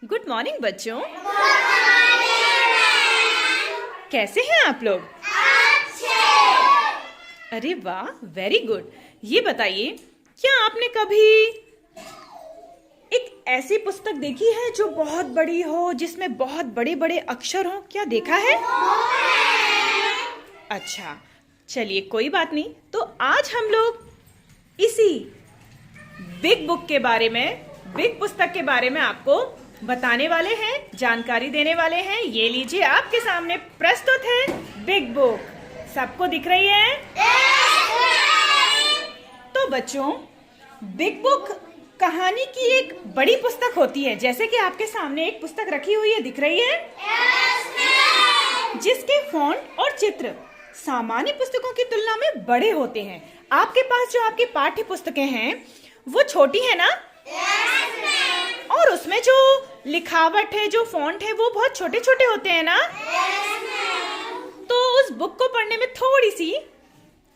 Good morning बच्चों। कैसे हैं आप लोग? अरे वाह, वेरी गुड। ये बताइए, क्या आपने कभी एक ऐसी पुस्तक देखी है जो बहुत बड़ी हो, जिसमें बहुत बड़े बड़े अक्षर हो? क्या देखा है? अच्छा, चलिए कोई बात नहीं। तो आज हम लोग इसी बिग बुक के बारे में, बिग पुस्तक के बारे में आपको बताने वाले हैं, जानकारी देने वाले हैं। ये लीजिए, आपके सामने प्रस्तुत है बिग बुक। सबको दिख रही है? तो बच्चों, बिग बुक कहानी की एक बड़ी पुस्तक होती है। जैसे कि आपके सामने एक पुस्तक रखी हुई है, दिख रही है? जिसके फॉन्ट और चित्र सामान्य पुस्तकों की तुलना में बड़े होते हैं। आपके पास जो आपकी पाठ्य पुस्तकें हैं वो छोटी है ना? और उसमें जो लिखावट है, जो फॉन्ट है, वो बहुत छोटे छोटे होते हैं ना? तो उस बुक को पढ़ने में थोड़ी सी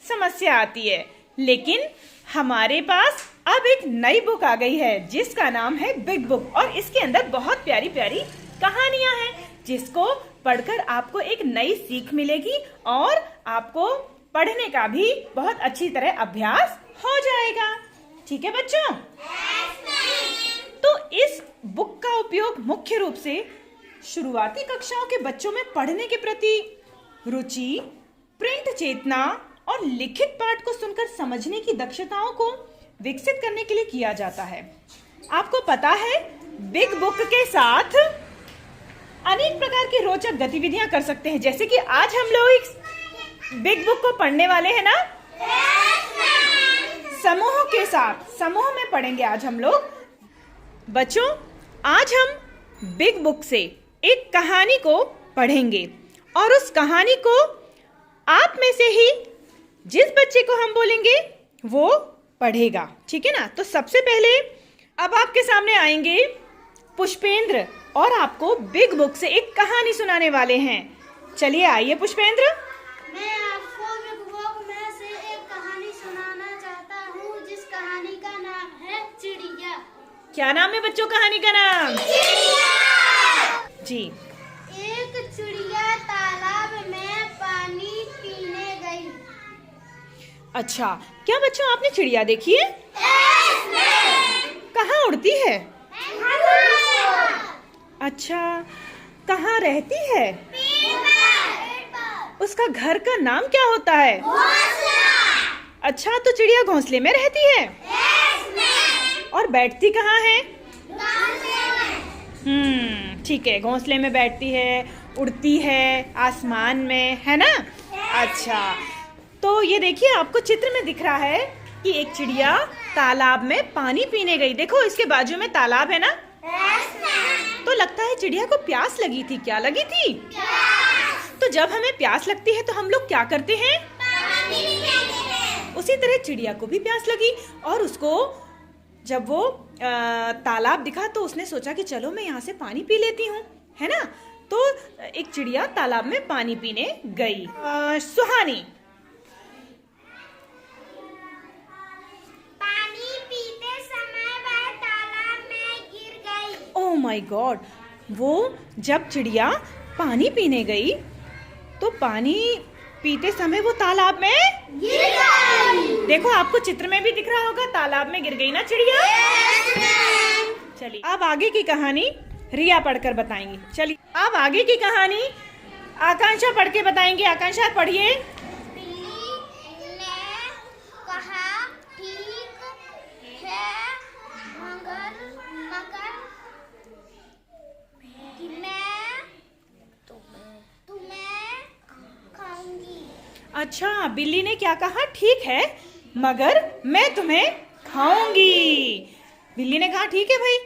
समस्या आती है। लेकिन हमारे पास अब एक नई बुक आ गई है जिसका नाम है बिग बुक, और इसके अंदर बहुत प्यारी प्यारी कहानियां हैं जिसको पढ़कर आपको एक नई सीख मिलेगी और आपको पढ़ने का भी बहुत अच्छी तरह अभ्यास हो जाएगा। ठीक है बच्चों? तो इस बुक का उपयोग मुख्य रूप से शुरुआती कक्षाओं के बच्चों में पढ़ने के प्रति रुचि, प्रिंट चेतना और लिखित पाठ को सुनकर समझने की दक्षताओं को विकसित करने के लिए किया जाता है। आपको पता है, बिग बुक के साथ अनेक प्रकार की रोचक गतिविधियां कर सकते हैं। जैसे कि आज हम लोग इस बिग बुक को पढ़ने वाले हैं ना? समूह के साथ, समूह में पढ़ेंगे आज हम लोग। बच्चों, आज हम बिग बुक से एक कहानी को पढ़ेंगे और उस कहानी को आप में से ही जिस बच्चे को हम बोलेंगे वो पढ़ेगा। ठीक है ना? तो सबसे पहले अब आपके सामने आएंगे पुष्पेंद्र और आपको बिग बुक से एक कहानी सुनाने वाले हैं। चलिए आइए पुष्पेंद्र। मैं आपको बिग बुक में से एक कहानी सुनाना चाहता हूँ जिस कहानी का नाम है चिड़िया। क्या नाम है बच्चों कहानी का नाम? चिड़िया। जी। एक चिड़िया तालाब में पानी पीने गई। अच्छा, क्या बच्चों आपने चिड़िया देखी है? कहाँ उड़ती है? अच्छा, कहाँ रहती है? उसका घर का नाम क्या होता है? अच्छा, तो चिड़िया घोंसले में रहती है? और बैठती कहाँ है? ठीक है, घोंसले में बैठती है, उड़ती है आसमान में, है ना? अच्छा, तो ये देखिए, आपको चित्र में दिख रहा है कि एक चिड़िया तालाब में पानी पीने गई। देखो, इसके बाजू में तालाब है ना? तो लगता है चिड़िया को प्यास लगी थी। क्या लगी थी? तो जब हमें प्यास लगती है तो हम लोग क्या करते हैं? उसी तरह चिड़िया को भी प्यास लगी और उसको जब वो तालाब दिखा तो उसने सोचा कि चलो मैं यहाँ से पानी पी लेती हूँ, है ना? तो एक चिड़िया तालाब में पानी पीने गई। सुहानी। पानी पीते समय वह तालाब में गिर गई। Oh my God! वो जब चिड़िया पानी पीने गई तो पानी पीते समय वो तालाब में गिर गई। देखो, आपको चित्र में भी दिख रहा होगा, तालाब में गिर गई ना चिड़िया? चलिए, अब आगे की कहानी रिया पढ़कर बताएंगी। चलिए, अब आगे की कहानी आकांक्षा पढ़ के बताएंगे। आकांक्षा पढ़िए। बिल्ली ने कहा, ठीक है मगर मैं तुम्हें खाऊंगी। अच्छा, बिल्ली ने क्या कहा? ठीक है मगर मैं तुम्हें खाऊंगी। बिल्ली ने कहा, ठीक है भाई,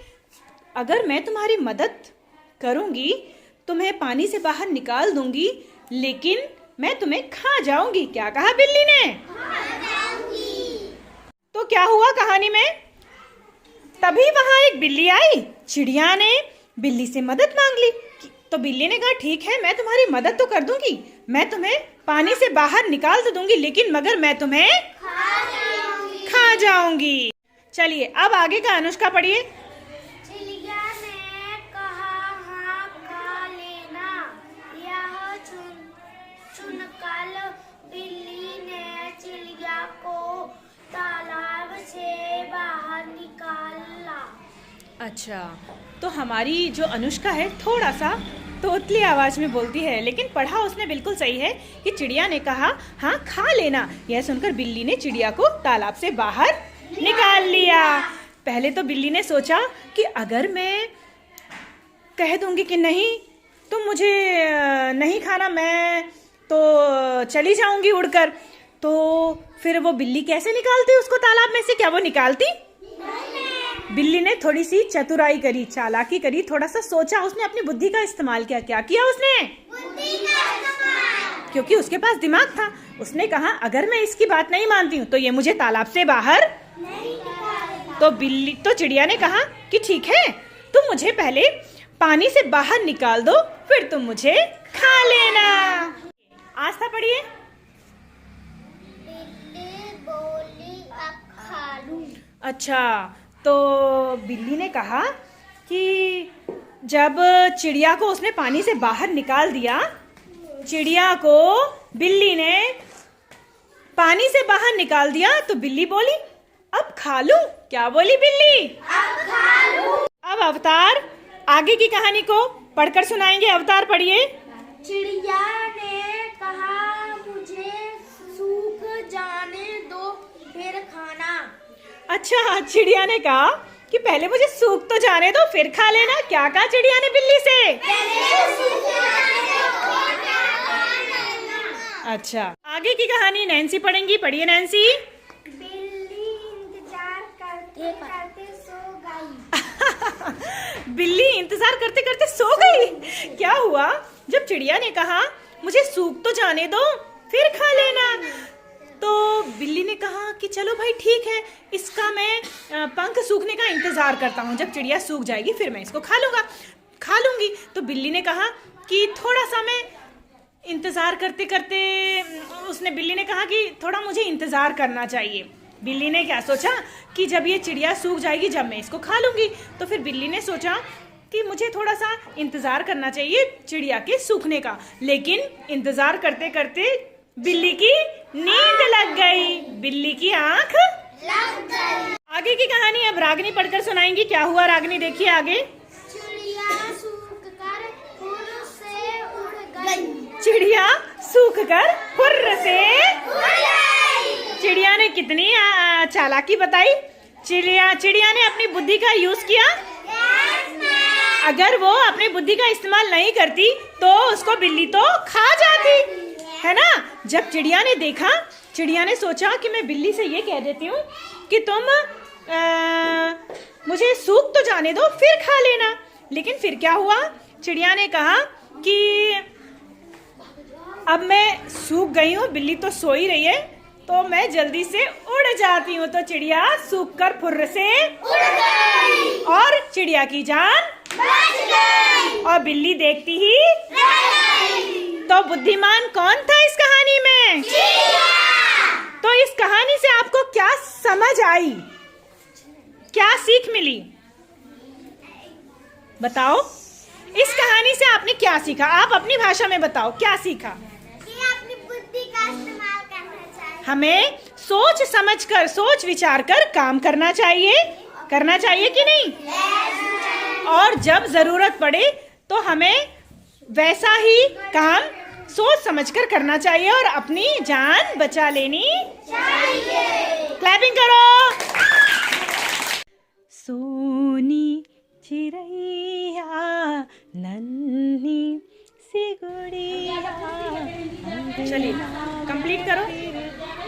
अगर मैं तुम्हारी मदद करूंगी, तुम्हें पानी से बाहर निकाल दूंगी, लेकिन मैं तुम्हें खा जाऊंगी। क्या कहा बिल्ली ने? तो क्या हुआ कहानी में? तभी वहां एक बिल्ली आई। चिड़िया ने बिल्ली से मदद मांग ली। तो बिल्ली ने कहा, ठीक है, मैं तुम्हारी मदद तो कर दूंगी, मैं तुम्हें पानी से बाहर निकाल तो दूंगी, लेकिन मगर मैं तुम्हें खा जाऊंगी। चलिए, अब आगे का अनुष्का पढ़िए। चिड़िया ने कहा, अच्छा, तो हमारी जो अनुष्का है थोड़ा सा तोतली आवाज में बोलती है, लेकिन पढ़ा उसने बिल्कुल सही है कि चिड़िया ने कहा हाँ खा लेना। यह सुनकर बिल्ली ने चिड़िया को तालाब से बाहर निकाल लिया। पहले तो बिल्ली ने सोचा कि अगर मैं कह दूंगी कि नहीं तुम मुझे नहीं खाना, मैं तो चली जाऊंगी उड़कर, तो फिर वो बिल्ली कैसे निकालती उसको तालाब में से? क्या वो निकालती? बिल्ली ने थोड़ी सी चतुराई करी, चालाकी करी, थोड़ा सा सोचा, उसने अपनी बुद्धि का इस्तेमाल किया। क्या किया उसने? बुद्धि का इस्तेमाल। क्योंकि उसके पास दिमाग था। उसने कहा अगर मैं इसकी बात नहीं मानती हूँ तो ये मुझे तालाब से बाहर नहीं निकालेगा। तो चिड़िया ने कहा कि ठीक है, तुम मुझे पहले पानी से बाहर निकाल दो, फिर तुम मुझे खा लेना। आस्था पढ़िए। बिल्ली बोली अब खा लूं। अच्छा, तो बिल्ली ने कहा कि जब चिड़िया को उसने पानी से बाहर निकाल दिया, चिड़िया को बिल्ली ने पानी से बाहर निकाल दिया, तो बिल्ली बोली अब खा लूं। क्या बोली बिल्ली? अब खा लूं। अब अवतार आगे की कहानी को पढ़कर सुनाएंगे। अवतार पढ़िए। चिड़िया ने कहा मुझे सूख जाने दो फिर खाना। अच्छा, चिड़िया ने कहा कि पहले मुझे सूख तो जाने दो फिर खा लेना। क्या कहा चिड़िया ने बिल्ली से? अच्छा, आगे की कहानी नैन्सी पढ़ेंगी। पढ़िए नैन्सी। बिल्ली इंतजार करते करते सो गई। बिल्ली इंतजार करते करते सो गई। क्या हुआ? जब चिड़िया ने कहा मुझे सूख तो जाने दो फिर खा लेना, तो बिल्ली ने कहा कि चलो भाई ठीक है, इसका मैं पंख सूखने का इंतजार करता हूँ, जब चिड़िया सूख जाएगी फिर मैं इसको खा लूंगी। तो बिल्ली ने कहा कि थोड़ा सा मैं इंतजार करते करते, बिल्ली ने कहा कि थोड़ा मुझे इंतजार करना चाहिए। बिल्ली ने क्या सोचा कि जब ये चिड़िया सूख जाएगी जब मैं इसको खा लूंगी। तो फिर बिल्ली ने सोचा कि मुझे थोड़ा सा इंतजार करना चाहिए चिड़िया के सूखने का। लेकिन इंतजार करते करते बिल्ली की नींद लग गई, बिल्ली की आंख लग गई। आगे की कहानी अब रागनी पढ़कर सुनाएंगी। क्या हुआ रागनी? देखिए आगे। चिड़िया सूखकर फुर्र से उड़ गई। चिड़िया सूखकर फुर्र से उड़ गई। चिड़िया ने कितनी चालाकी बताई। चिड़िया ने अपनी बुद्धि का यूज किया। अगर वो अपनी बुद्धि का इस्तेमाल नहीं करती तो उसको बिल्ली तो खा जाती है ना। जब चिड़िया ने देखा, चिड़िया ने सोचा कि मैं बिल्ली से ये कह देती हूँ कि तुम मुझे सूख तो जाने दो फिर खा लेना। लेकिन फिर क्या हुआ? चिड़िया ने कहा कि अब मैं सूख गई हूँ, बिल्ली तो सो ही रही है, तो मैं जल्दी से उड़ जाती हूँ। तो चिड़िया सूखकर फुर्र से उड़ गई और चिड़िया की जान बच गई और बिल्ली देखती ही रह गई। तो बुद्धिमान कौन था इस कहानी में? तो इस कहानी से आपको क्या समझ आई, क्या सीख मिली? बताओ, इस कहानी से आपने क्या सीखा? आप अपनी भाषा में बताओ, क्या सीखा? कि अपनी बुद्धि का इस्तेमाल करना चाहिए। हमें सोच समझकर, सोच विचार कर काम करना चाहिए कि नहीं? और जब जरूरत पड़े तो हमें वैसा ही काम सोच समझकर करना चाहिए और अपनी जान बचा लेनी चाहिए। क्लैपिंग करो। सोनी चिड़ैया नन्ही सी गुड़िया। चलिए कंप्लीट करो।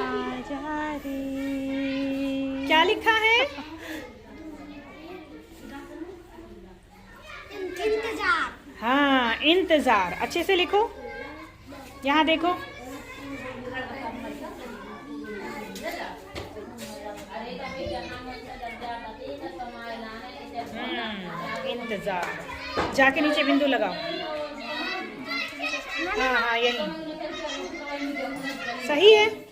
आजा रे। क्या लिखा है? इंतजार। हाँ, इंतजार। अच्छे से लिखो। यहाँ देखो। इंतजार। जाके नीचे बिंदु लगाओ। हाँ हाँ, यही सही है।